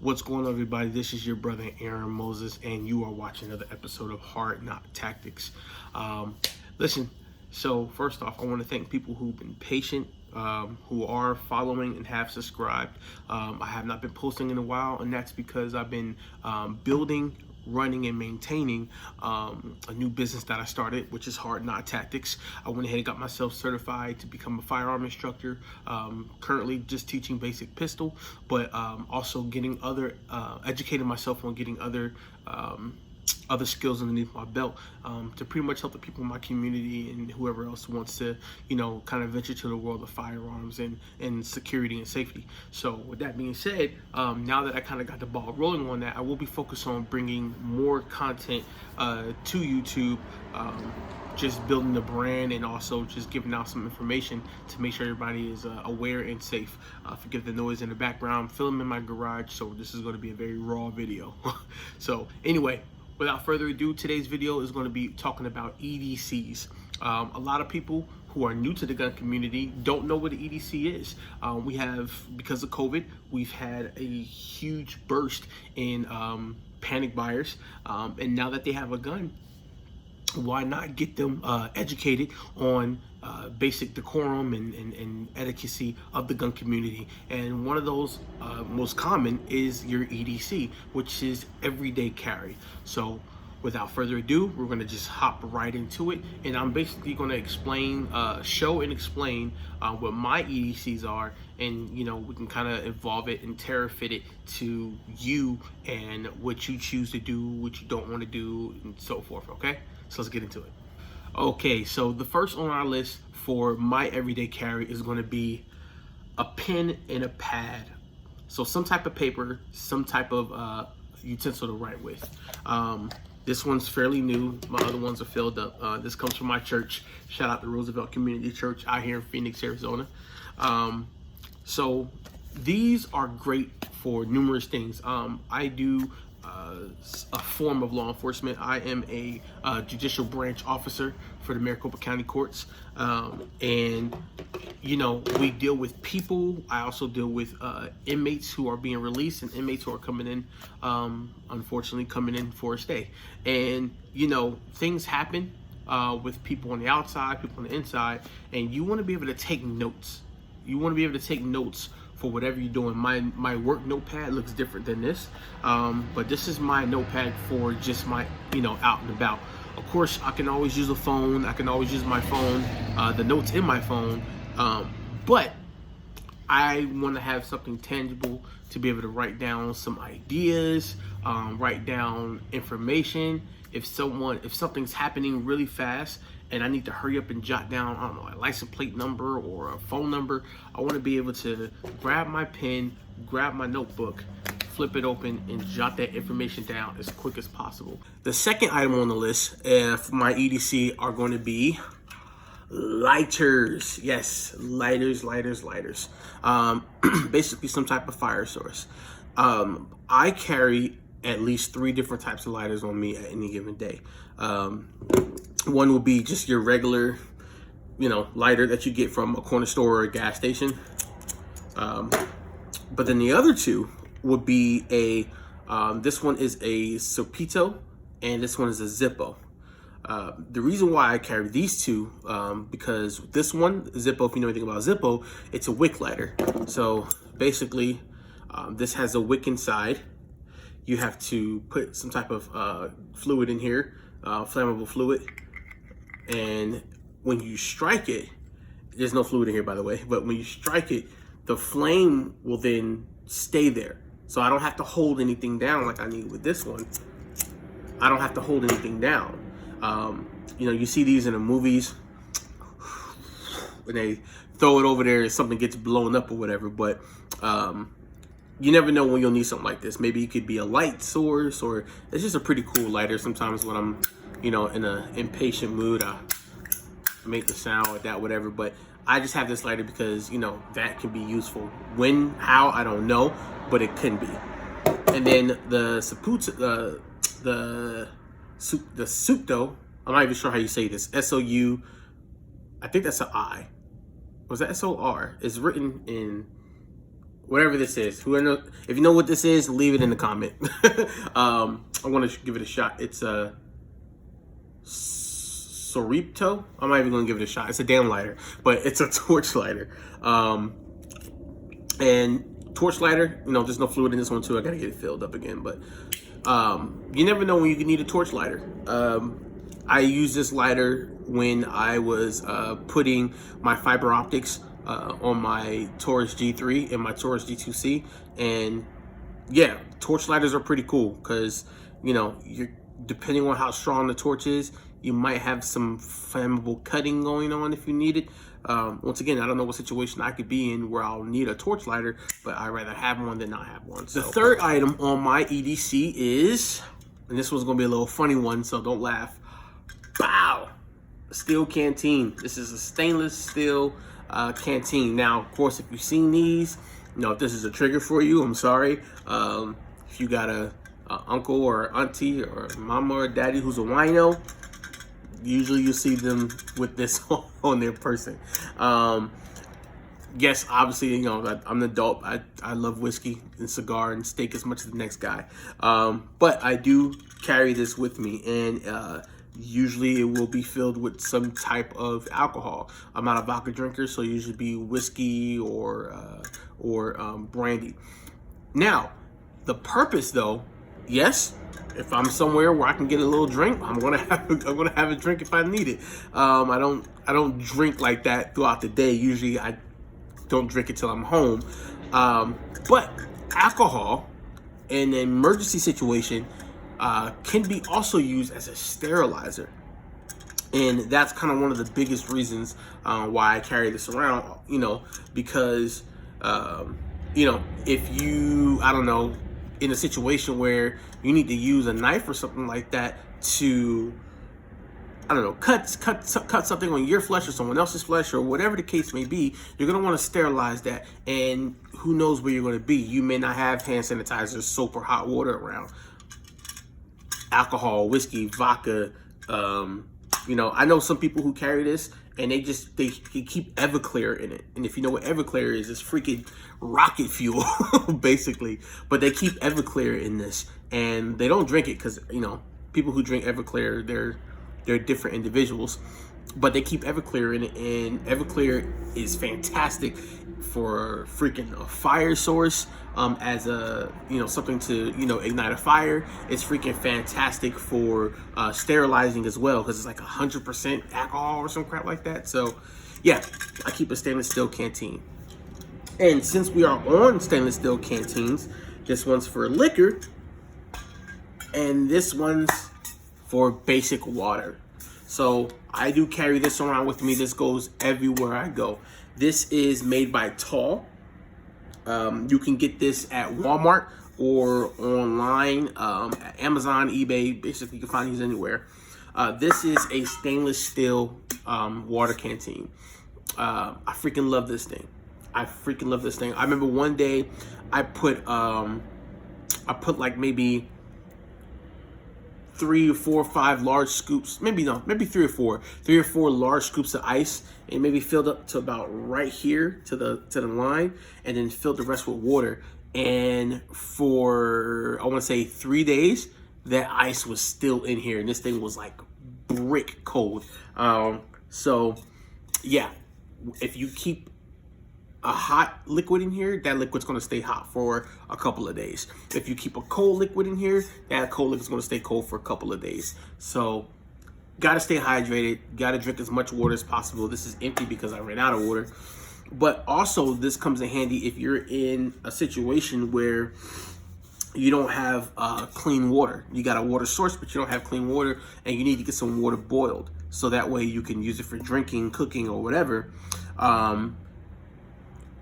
What's going on, everybody? This is your brother Aaron Moses, and you are watching another episode of Hard Knock Tactics. Listen, so first off, I want to thank people who've been patient, who are following and have subscribed. I have not been posting in a while, and that's because I've been building, running, and maintaining a new business that I started, which is Hard Knock Tactics. I went ahead and got myself certified to become a firearm instructor. Currently just teaching basic pistol, but also getting educating myself on getting other skills underneath my belt, to pretty much help the people in my community and whoever else wants to, kind of venture to the world of firearms and security and safety. So with that being said, now that I kind of got the ball rolling on that, I will be focused on bringing more content to YouTube, just building the brand and also just giving out some information to make sure everybody is aware and safe. Forgive the noise in the background. I'm filming in my garage, so this is going to be a very raw video. So anyway, without further ado, today's video is going to be talking about EDCs. A lot of people who are new to the gun community don't know what an EDC is. We have, because of COVID, we've had a huge burst in panic buyers, and now that they have a gun, why not get them educated on basic decorum and etiquette of the gun community? And one of those most common is your EDC, which is everyday carry. So without further ado, we're going to just hop right into it, and I'm basically going to explain, show and explain what my EDCs are, and we can kind of evolve it and terrafit it to you and what you choose to do, what you don't want to do, and so forth. Okay, so let's get into it. Okay, so the first on our list for my everyday carry is going to be a pen and a pad. So some type of paper, some type of utensil to write with. This one's fairly new. My other ones are filled up. This comes from my church. Shout out to Roosevelt Community Church out here in Phoenix, Arizona. So these are great for numerous things. I do a form of law enforcement. I am a judicial branch officer for the Maricopa County Courts, and we deal with people. I also deal with inmates who are being released and inmates who are coming in, unfortunately coming in for a stay. And things happen with people on the outside, people on the inside, and you want to be able to take notes. You want to be able to take notes for whatever you're doing. My work notepad looks different than this, but this is my notepad for just my out and about. Of course, I can always use a phone. I can always use my phone, the notes in my phone, but I want to have something tangible to be able to write down some ideas, write down information. If something's happening really fast and I need to hurry up and jot down, I don't know, a license plate number or a phone number, I want to be able to grab my pen, grab my notebook, flip it open, and jot that information down as quick as possible. The second item on the list for my EDC are going to be lighters. Yes, lighters. Basically some type of fire source. I carry at least 3 different types of lighters on me at any given day. One will be just your regular, lighter that you get from a corner store or a gas station. But then the other two would be this one is a Zippo, and this one is a Zippo. The reason why I carry these two, because this one, Zippo, if you know anything about Zippo, it's a wick lighter. So basically, this has a wick inside. You have to put some type of fluid in here, flammable fluid. And when you strike it, there's no fluid in here, by the way, but when you strike it, the flame will then stay there. So I don't have to hold anything down like I need with this one. I don't have to hold anything down. You see these in the movies when they throw it over there and something gets blown up or whatever, but you never know when you'll need something like this. Maybe it could be a light source, or it's just a pretty cool lighter. Sometimes when I'm, in an impatient mood, I make the sound like that, whatever. But I just have this lighter because, that can be useful. When, how, I don't know, but it can be. And then the Suto, I'm not even sure how you say this. S-O-U, I think that's an I. Was that S-O-R? It's written in whatever this is. If you know what this is, leave it in the comment. I want to give it a shot. It's a Soripto. I'm not even going to give it a shot. It's a damn lighter, but it's a torch lighter. And torch lighter, there's no fluid in this one too. I got to get it filled up again, but you never know when you need a torch lighter. I used this lighter when I was putting my fiber optics on my Taurus G3 and my Taurus G2C, and yeah, torch lighters are pretty cool because you're depending on how strong the torch is, you might have some flammable cutting going on if you need it. Once again, I don't know what situation I could be in where I'll need a torch lighter, but I'd rather have one than not have one. So the third item on my EDC is, and this one's gonna be a little funny one, so don't laugh. Bow! Steel canteen. This is a stainless steel canteen. Now, of course, if you've seen these, if this is a trigger for you, I'm sorry. If you got a uncle or auntie or mama or daddy who's a wino, usually you see them with this on their person. Yes, obviously, I'm an adult. I love whiskey and cigar and steak as much as the next guy. But I do carry this with me, and usually it will be filled with some type of alcohol. I'm not a vodka drinker, so usually be whiskey or brandy. Now, the purpose though, yes, if I'm somewhere where I can get a little drink, I'm gonna have a drink if I need it. I don't drink like that throughout the day. Usually I don't drink it till I'm home. But alcohol in an emergency situation can be also used as a sterilizer. And that's kind of one of the biggest reasons why I carry this around, because, if you, I don't know, in a situation where you need to use a knife or something like that to, I don't know, cut something on your flesh or someone else's flesh or whatever the case may be, you're going to want to sterilize that. And who knows where you're going to be. You may not have hand sanitizer, soap, or hot water around. Alcohol, whiskey, vodka, I know some people who carry this and they keep Everclear in it. And if you know what Everclear is, it's freaking rocket fuel, basically. But they keep Everclear in this, and they don't drink it because, people who drink Everclear, they're different individuals. But they keep Everclear in it, and Everclear is fantastic for freaking a fire source, as a something to ignite a fire. It's freaking fantastic for sterilizing as well, because it's like 100% alcohol or some crap like that. So yeah, I keep a stainless steel canteen. And since we are on stainless steel canteens, this one's for liquor and this one's for basic water. So I do carry this around with me. This goes everywhere I go. This is made by Tall. You can get this at Walmart or online, at Amazon, eBay. Basically, you can find these anywhere. This is a stainless steel water canteen. I freaking love this thing. I remember one day I put like maybe 3 or 4 or 5 large scoops, maybe 3 or 4 large scoops of ice, and maybe filled up to about right here to the line, and then filled the rest with water. And for, I want to say 3 days, that ice was still in here, and this thing was like brick cold. So yeah, if you keep a hot liquid in here, that liquid's going to stay hot for a couple of days. If you keep a cold liquid in here, that cold liquid's going to stay cold for a couple of days. So gotta stay hydrated, gotta drink as much water as possible. This is empty because I ran out of water. But also this comes in handy if you're in a situation where you don't have clean water. You got a water source, but you don't have clean water, and you need to get some water boiled, so that way you can use it for drinking, cooking, or whatever.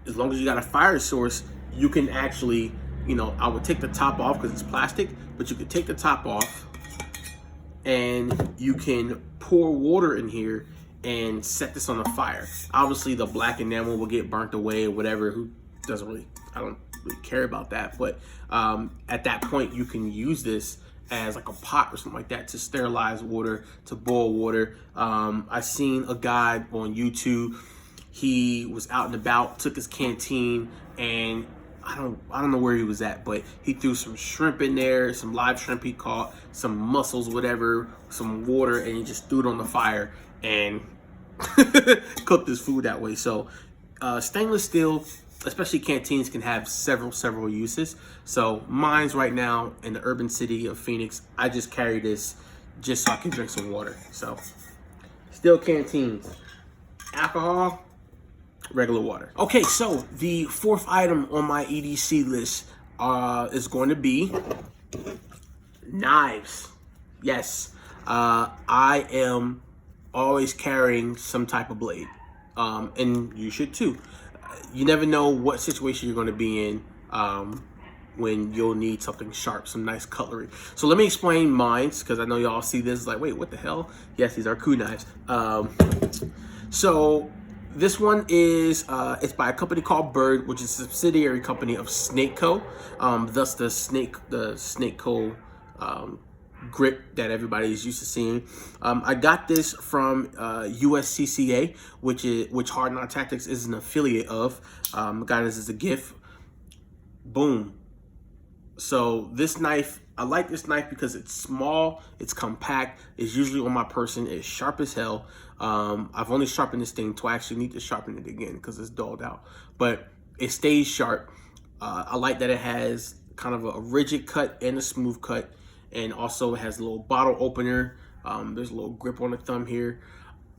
As long as you got a fire source, you can actually, I would take the top off because it's plastic, but you can take the top off and you can pour water in here and set this on the fire. Obviously the black enamel will get burnt away or whatever. I don't really care about that. But at that point, you can use this as like a pot or something like that to sterilize water, to boil water. I seen a guy on YouTube. He was out and about, took his canteen, and I don't know where he was at, but he threw some shrimp in there, some live shrimp he caught, some mussels, whatever, some water, and he just threw it on the fire and cooked his food that way. So stainless steel, especially canteens, can have several uses. So mine's right now in the urban city of Phoenix, I just carry this just so I can drink some water. So steel canteens, alcohol, regular water. Okay, so the fourth item on my EDC list is going to be knives. Yes, I am always carrying some type of blade, and you should too. You never know what situation you're going to be in when you'll need something sharp, some nice cutlery. So let me explain mine, because I know y'all see this like, wait, what the hell? Yes, these are coup knives. So this one is it's by a company called Bird, which is a subsidiary company of Snake Co. Thus the Snake Co. Grip that everybody is used to seeing. I got this from USCCA, which Hard Knot Tactics is an affiliate of. Got this as a gift. Boom. So this knife, I like this knife because it's small, it's compact, it's usually on my person, it's sharp as hell. I've only sharpened this thing twice. I actually need to sharpen it again because it's dulled out, but it stays sharp. I like that it has kind of a rigid cut and a smooth cut, and also it has a little bottle opener. There's a little grip on the thumb here.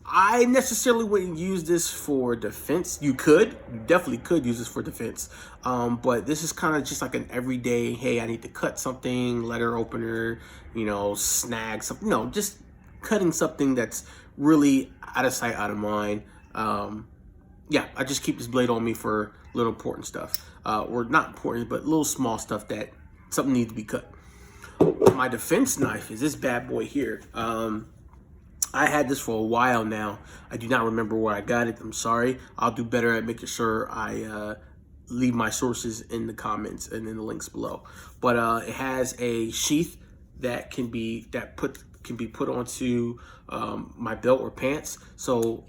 I necessarily wouldn't use this for defense. You definitely could use this for defense. But this is kind of just like an everyday, hey, I need to cut something, letter opener, snag something. No, just cutting something that's really out of sight, out of mind. Yeah, I just keep this blade on me for little important stuff. Or not important, but little small stuff that something needs to be cut. My defense knife is this bad boy here. I had this for a while now. I do not remember where I got it. I'm sorry. I'll do better at making sure I leave my sources in the comments and in the links below. But it has a sheath that can be put onto my belt or pants, so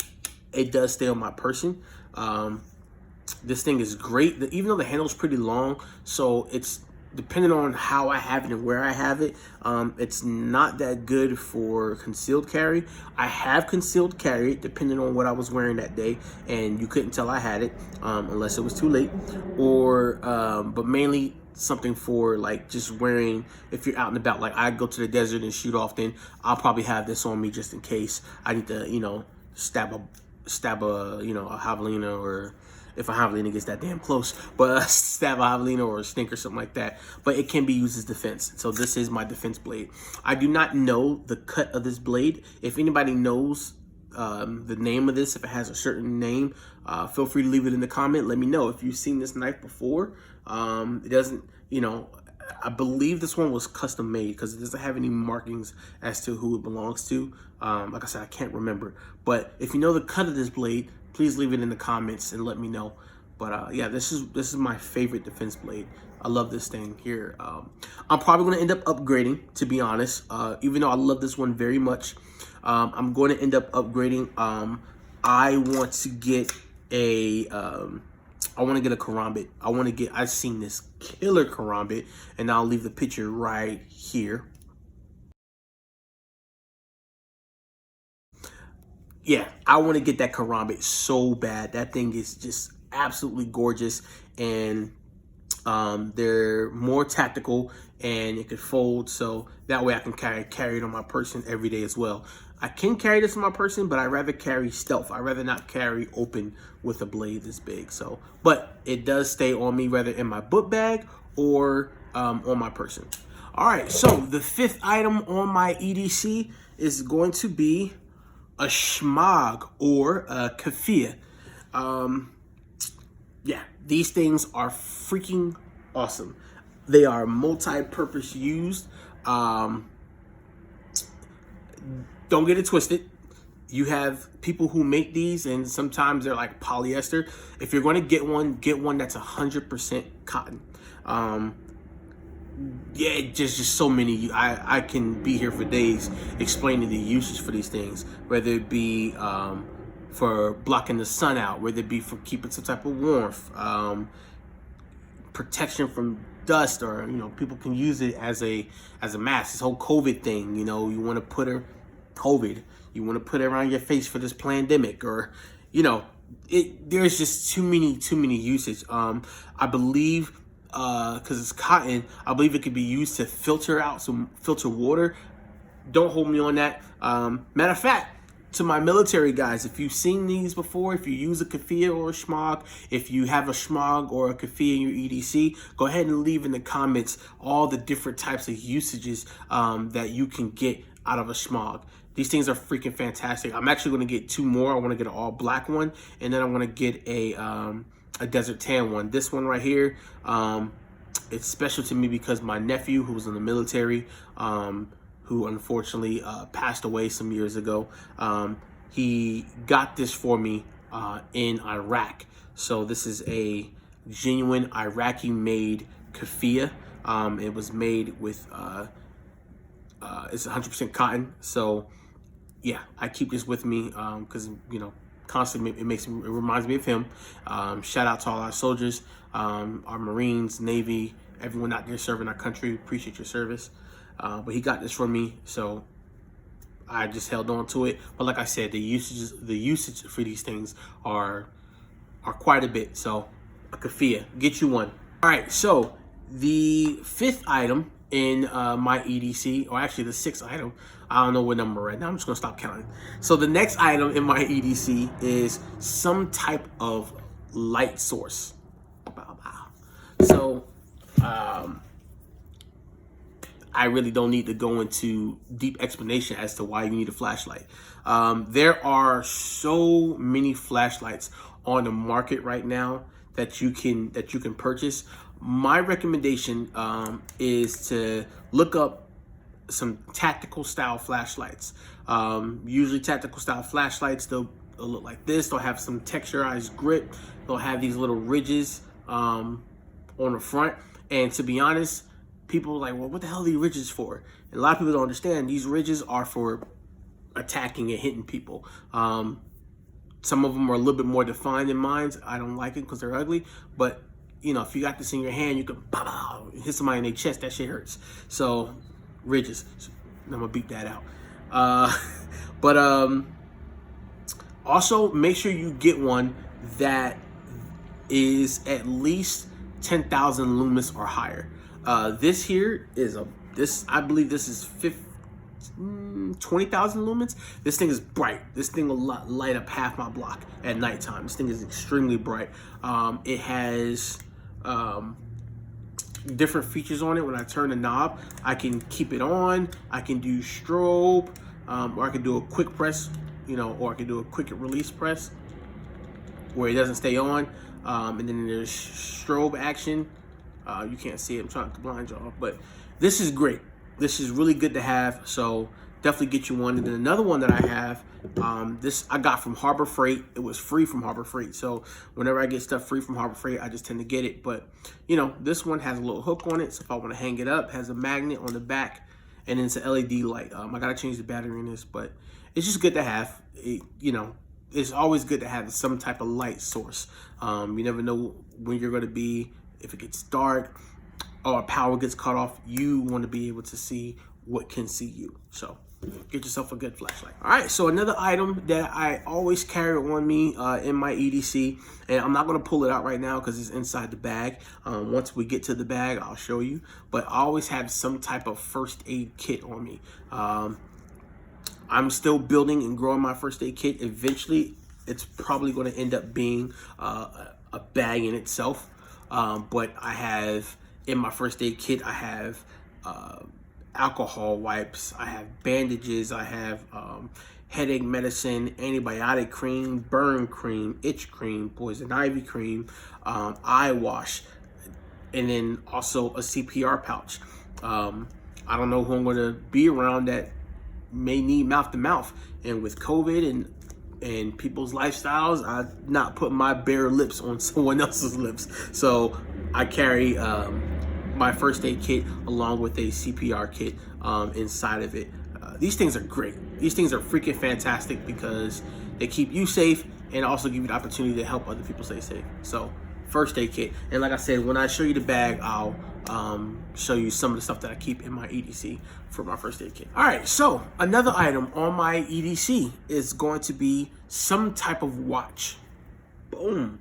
it does stay on my person. This thing is great. Even though the handle's pretty long, so it's depending on how I have it and where I have it, it's not that good for concealed carry. I have concealed carry depending on what I was wearing that day, and you couldn't tell I had it unless it was too late, or but mainly something for like just wearing if you're out and about. Like I go to the desert and shoot often, I'll probably have this on me just in case I need to stab a javelina, or if a javelina gets that damn close, but stab a javelina or a snake or something like that. But it can be used as defense. So this is my defense blade. I do not know the cut of this blade. If anybody knows the name of this, if it has a certain name, feel free to leave it in the comment. Let me know if you've seen this knife before. It doesn't, I believe this one was custom made because it doesn't have any markings as to who it belongs to. Like I said, I can't remember. But if you know the cut of this blade, please leave it in the comments and let me know. But yeah, this is my favorite defense blade. I love this thing here. I'm probably going to end up upgrading, to be honest. Even though I love this one very much, I'm going to end up upgrading. I want to get a karambit. I've seen this killer karambit, and I'll leave the picture right here. Yeah, I want to get that karambit so bad. That thing is just absolutely gorgeous, and they're more tactical, and it could fold, so that way I can carry it on my person every day as well. I can carry this on my person, but I'd rather carry stealth. I'd rather not carry open with a blade this big. So, but it does stay on me, whether in my book bag or on my person. All right, so the fifth item on my EDC is going to be a schmog or a keffiyeh. Yeah, these things are freaking awesome. They are multi-purpose used. Don't get it twisted. You have people who make these, and sometimes they're like polyester. If you're going to get one that's 100% cotton. Yeah, just so many. I can be here for days explaining the usage for these things, whether it be for blocking the sun out, whether it be for keeping some type of warmth, protection from dust, or people can use it as a mask. This whole COVID thing, you want to put you want to put it around your face for this pandemic, or there's just too many usage. I believe because it's cotton, I believe it could be used to filter water. Don't hold me on that. Matter of fact, to my military guys, if you've seen these before, if you use a keffiyeh or a shmog, if you have a shmog or a keffiyeh in your EDC, go ahead and leave in the comments all the different types of usages that you can get out of a shmog. These things are freaking fantastic. I'm actually going to get 2 more. I want to get an all black one, and then I want to get a desert tan one. This one right here, it's special to me because my nephew, who was in the military, who unfortunately passed away some years ago, he got this for me in Iraq. So this is a genuine Iraqi-made keffiyeh. It was made with it's 100% cotton. So yeah, I keep this with me because constantly it reminds me of him. Shout out to all our soldiers, our Marines, Navy, everyone out there serving our country. Appreciate your service. But he got this for me, so I just held on to it. But like I said, the usage for these things are quite a bit. So a keffiyeh, get you one. All right, so the 5th item in my EDC, or actually the 6th item, I don't know what number right now, I'm just gonna stop counting. So the next item in my EDC is some type of light source. So I really don't need to go into deep explanation as to why you need a flashlight. There are so many flashlights on the market right now that you can purchase. My recommendation is to look up some tactical style flashlights. Usually tactical style flashlights, they'll look like this. They'll have some texturized grip. They'll have these little ridges on the front. And to be honest, people are like, well, what the hell are these ridges for? And a lot of people don't understand. These ridges are for attacking and hitting people. Some of them are a little bit more defined than mine. I don't like it because they're ugly. But, if you got this in your hand, you can hit somebody in their chest. That shit hurts. So, ridges. I'm going to beat that out. Also, make sure you get one that is at least 10,000 lumens or higher. This here is I believe this is 20,000 lumens. This thing is bright. This thing will light up half my block at nighttime. This thing is extremely bright. It has different features on it. When I turn the knob, I can keep it on. I can do strobe, or I can do a quick press, or I can do a quick release press where it doesn't stay on. And then there's strobe action. You can't see it. I'm trying to blind y'all, but this is great. This is really good to have. So definitely get you one. And then another one that I have, this I got from Harbor Freight. It was free from Harbor Freight. So whenever I get stuff free from Harbor Freight, I just tend to get it. But this one has a little hook on it. So if I want to hang it up, has a magnet on the back, and then it's an LED light. I gotta change the battery in this, but it's just good to have. It's always good to have some type of light source. You never know when you're gonna be. If it gets dark or power gets cut off, you want to be able to see what can see you. So get yourself a good flashlight. All right, so another item that I always carry on me in my EDC, and I'm not going to pull it out right now because it's inside the bag. Once we get to the bag, I'll show you. But I always have some type of first aid kit on me. I'm still building and growing my first aid kit. Eventually, it's probably going to end up being a bag in itself. But I have, in my first aid kit, I have alcohol wipes, I have bandages, I have headache medicine, antibiotic cream, burn cream, itch cream, poison ivy cream, eye wash, and then also a CPR pouch. I don't know who I'm going to be around that may need mouth to mouth, and with COVID and people's lifestyles, I'm not putting my bare lips on someone else's lips. So I carry my first aid kit along with a CPR kit inside of it. These things are great. These things are freaking fantastic because they keep you safe and also give you the opportunity to help other people stay safe. So first aid kit. And like I said, when I show you the bag, I'll show you some of the stuff that I keep in my EDC for my first aid kit. All right, so another item on my EDC is going to be some type of watch. Boom.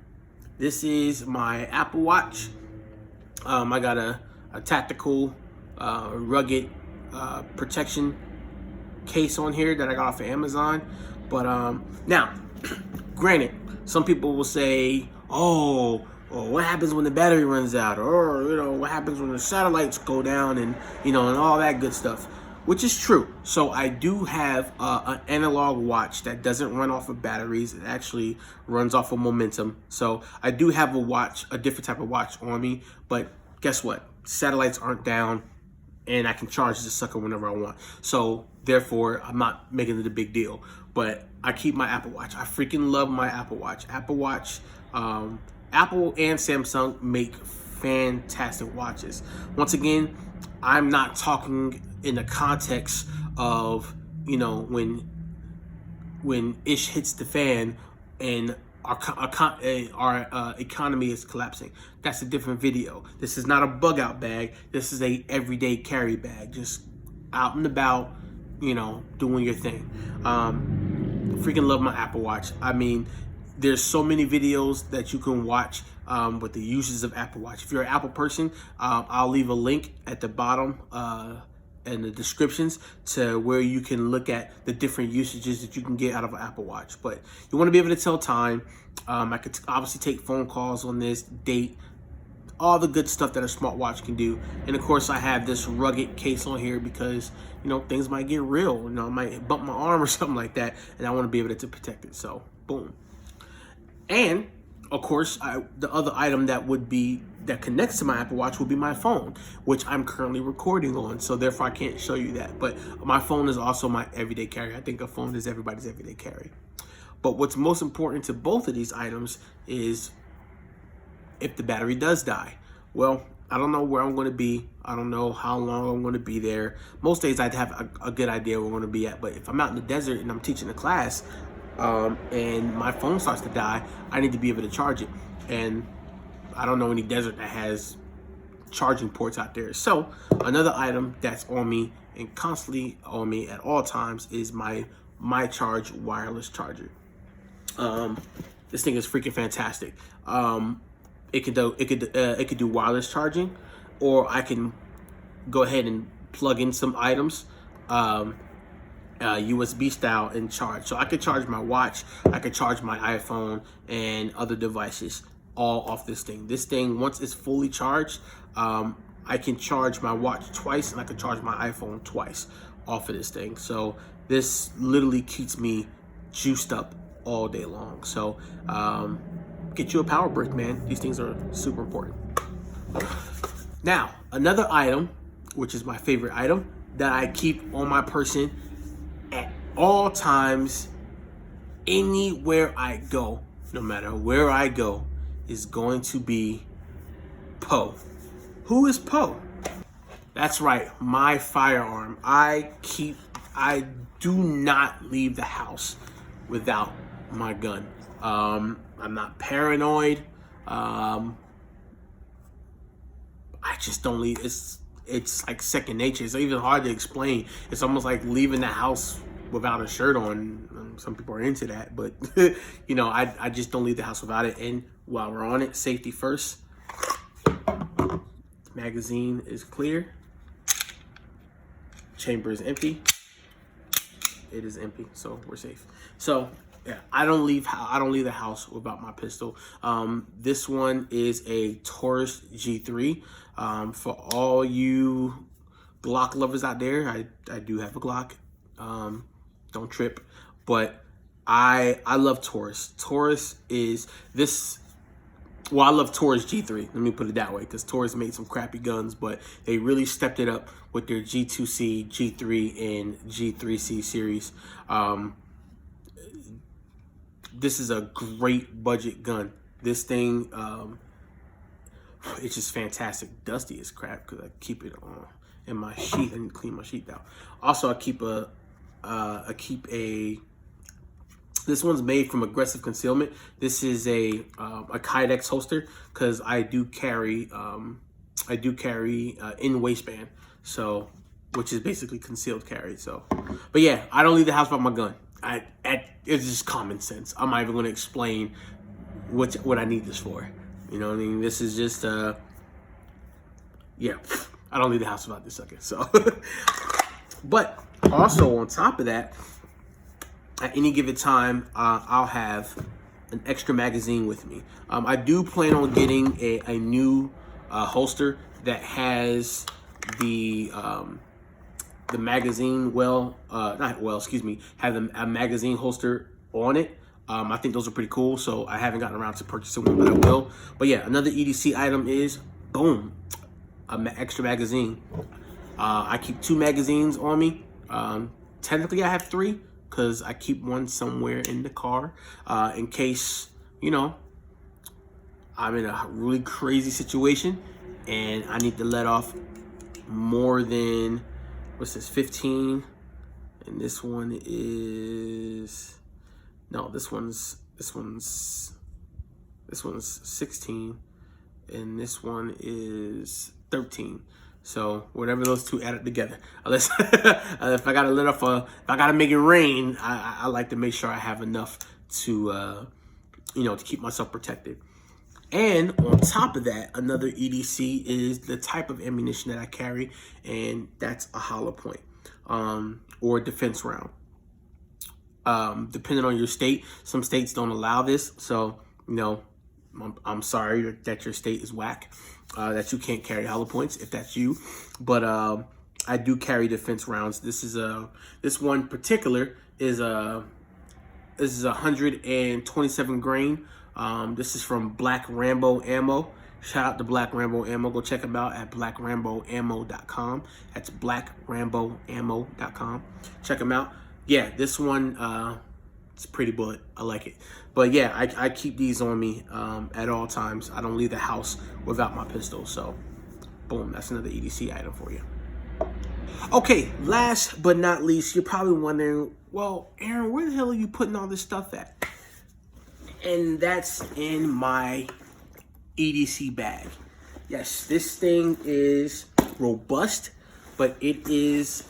This is my Apple Watch. I got a tactical, rugged protection case on here that I got off of Amazon. But now, granted, some people will say, oh, what happens when the battery runs out? Or, what happens when the satellites go down and, and all that good stuff, which is true. So I do have an analog watch that doesn't run off of batteries. It actually runs off of momentum. So I do have a different type of watch on me, but guess what? Satellites aren't down and I can charge the sucker whenever I want. So therefore, I'm not making it a big deal, but I keep my Apple Watch. I freaking love my Apple Watch. Apple and Samsung make fantastic watches. Once again, I'm not talking in the context of, when ish hits the fan and our economy is collapsing. That's a different video. This is not a bug out bag. This is a everyday carry bag. Just out and about, doing your thing. Freaking love my Apple Watch. I mean, there's so many videos that you can watch with the uses of Apple Watch. If you're an Apple person, I'll leave a link at the bottom in the descriptions to where you can look at the different usages that you can get out of an Apple Watch. But you want to be able to tell time. I could obviously take phone calls on this, date, all the good stuff that a smartwatch can do. And of course, I have this rugged case on here because, things might get real. I might bump my arm or something like that, and I want to be able to protect it. So, boom. And of course, the other item that connects to my Apple Watch would be my phone, which I'm currently recording on. So therefore, I can't show you that. But my phone is also my everyday carry. I think a phone is everybody's everyday carry. But what's most important to both of these items is if the battery does die. Well, I don't know where I'm going to be. I don't know how long I'm going to be there. Most days I'd have a good idea where I'm going to be at. But if I'm out in the desert and I'm teaching a class, and my phone starts to die, I need to be able to charge it. And I don't know any desert that has charging ports out there. So another item that's on me and constantly on me at all times is my Charge wireless charger. This thing is freaking fantastic. It could do wireless charging, or I can go ahead and plug in some items. USB style and charge. So I could charge my watch, I could charge my iPhone and other devices all off this thing. This thing, once it's fully charged, I can charge my watch twice and I can charge my iPhone twice off of this thing. So this literally keeps me juiced up all day long. So get you a power brick, man. These things are super important. Now, another item, which is my favorite item that I keep on my person at all times, anywhere I go, no matter where I go, is going to be Poe. Who is Poe? That's right, my firearm. I do not leave the house without my gun. I'm not paranoid. I just don't leave. It's like second nature. It's even hard to explain. It's almost like leaving the house without a shirt on. Some people are into that, but I just don't leave the house without it. And while we're on it, safety first. Magazine is clear. Chamber is empty. It is empty, so we're safe. So yeah, I don't leave the house without my pistol. This one is a Taurus G3. For all you Glock lovers out there, I do have a Glock. Don't trip. But I love Taurus. Taurus is this. Well, I love Taurus G3. Let me put it that way, because Taurus made some crappy guns, but they really stepped it up with their G2C, G3, and G3C series. This is a great budget gun. This thing, it's just fantastic. Dusty as crap because I keep it on in my sheet and clean my sheet out. Also, I keep a This one's made from aggressive concealment. This is a Kydex holster because I do carry in waistband, so which is basically concealed carry. So, but yeah, I don't leave the house without my gun. It's just common sense. I'm not even going to explain what I need this for. You know what I mean? This is just yeah, I don't leave the house without this sucker. So, but also on top of that, at any given time, I'll have an extra magazine with me. I do plan on getting a new holster that has the magazine have a magazine holster on it. I think those are pretty cool, so I haven't gotten around to purchasing one, but I will. But yeah, another EDC item is, boom, an extra magazine. I keep 2 magazines on me. Technically, I have 3 because I keep one somewhere in the car in case, you know, I'm in a really crazy situation and I need to let off more than, what's this, 15? And this one is, no, this one's 16, and this one is 13. So whatever those two added together, unless if I gotta let off if I gotta make it rain, I like to make sure I have enough to you know, to keep myself protected. And on top of that, another EDC is the type of ammunition that I carry, and that's a hollow point or a defense round. Depending on your state, some states don't allow this, so you know, I'm sorry that your state is whack, that you can't carry hollow points if that's you. But I do carry defense rounds. This is this one particular is this is 127 grain. This is from Black Rambo Ammo. Shout out to Black Rambo Ammo. Go check them out at blackramboammo.com. That's blackramboammo.com. Check them out. Yeah, this one, it's a pretty bullet. I like it. But yeah, I keep these on me at all times. I don't leave the house without my pistol. So, boom, that's another EDC item for you. Okay, last but not least, you're probably wondering, well, Aaron, where the hell are you putting all this stuff at? And that's in my EDC bag. Yes, this thing is robust, but it is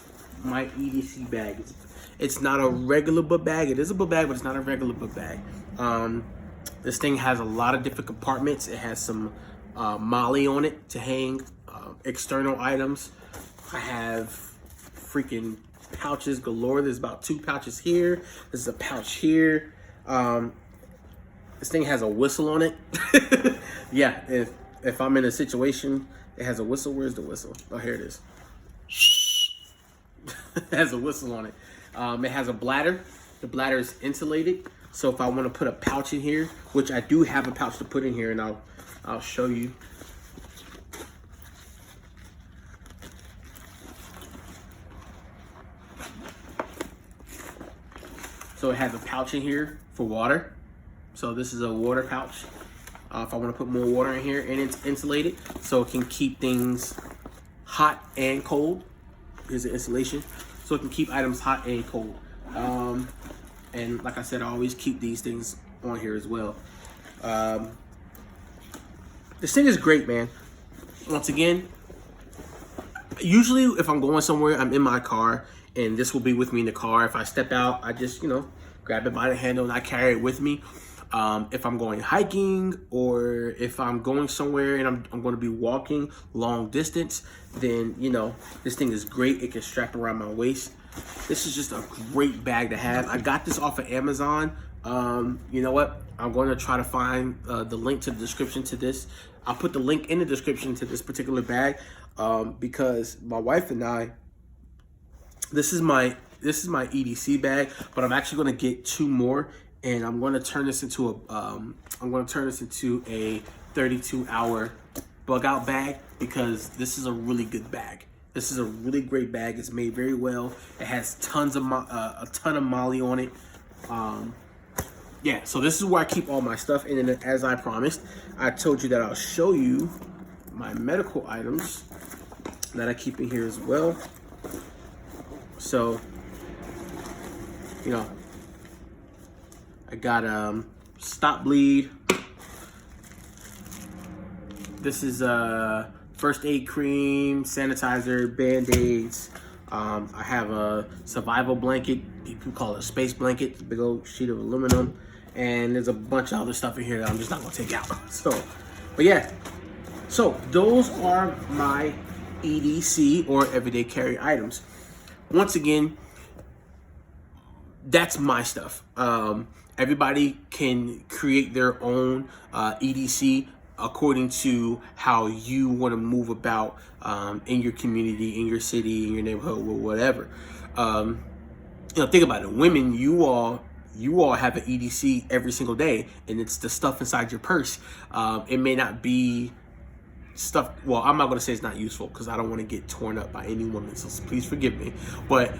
my EDC bag. It's not a regular book bag. It is a book bag, but it's not a regular book bag. This thing has a lot of different compartments. It has some molly on it to hang external items. I have freaking pouches galore. There's about 2 pouches here. There's a pouch here. This thing has a whistle on it. Yeah, if I'm in a situation, it has a whistle. Where's the whistle? Oh, here it is. It has a whistle on it. It has a bladder. The bladder is insulated. So if I want to put a pouch in here, which I do have a pouch to put in here, and I'll show you. So it has a pouch in here for water. So this is a water pouch. If I want to put more water in here, and it's insulated, so it can keep things hot and cold. Here's the insulation, so it can keep items hot and cold. And like I said, I always keep these things on here as well. This thing is great, man. Once again, usually if I'm going somewhere, I'm in my car, and this will be with me in the car. If I step out, I just, you know, grab it by the handle and I carry it with me. If I'm going hiking, or if I'm going somewhere and I'm going to be walking long distance, then, you know, this thing is great. It can strap around my waist. This is just a great bag to have. I got this off of Amazon. You know what? I'm going to try to find the link to the description to this. I'll put the link in the description to this particular bag because my wife and I, this is my EDC bag, but I'm actually going to get 2 more. And I'm going to turn this into a 32-hour bug out bag, because this is a really good bag. This is a really great bag. It's made very well. It has tons of a ton of molly on it. Yeah, so this is where I keep all my stuff. And then, as I promised, I told you that I'll show you my medical items that I keep in here as well. So, you know, I got stop bleed. This is first aid cream, sanitizer, band-aids. I have a survival blanket. People call it a space blanket. It's a big old sheet of aluminum. And there's a bunch of other stuff in here that I'm just not gonna take out. So, but yeah. So those are my EDC or everyday carry items. Once again, that's my stuff. Everybody can create their own EDC according to how you want to move about in your community, in your city, in your neighborhood, or whatever. Think about it. Women, you all have an EDC every single day, and it's the stuff inside your purse. It may not be stuff, well, I'm not going to say it's not useful because I don't want to get torn up by any woman, so please forgive me. But,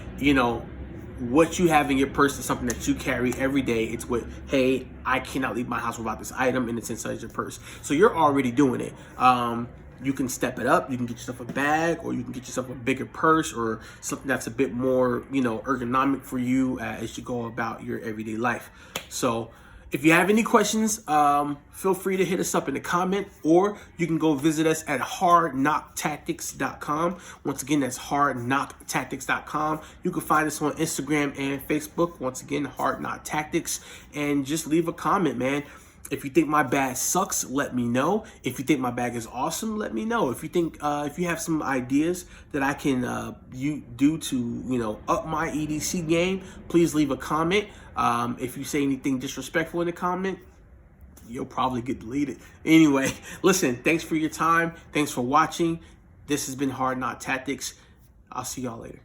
what you have in your purse is something that you carry every day. It's what, hey, I cannot leave my house without this item, and it's inside your purse. So you're already doing it. You can step it up. You can get yourself a bag, or you can get yourself a bigger purse, or something that's a bit more, ergonomic for you as you go about your everyday life. So if you have any questions, feel free to hit us up in the comment, or you can go visit us at hardknocktactics.com. Once again, that's hardknocktactics.com. You can find us on Instagram and Facebook. Once again, Hard Knock Tactics, and just leave a comment, man. If you think my bag sucks, let me know. If you think my bag is awesome, let me know. If you think, if you have some ideas that I can do to, up my EDC game, please leave a comment. If you say anything disrespectful in the comment, you'll probably get deleted. Anyway, listen, thanks for your time. Thanks for watching. This has been Hard Knock Tactics. I'll see y'all later.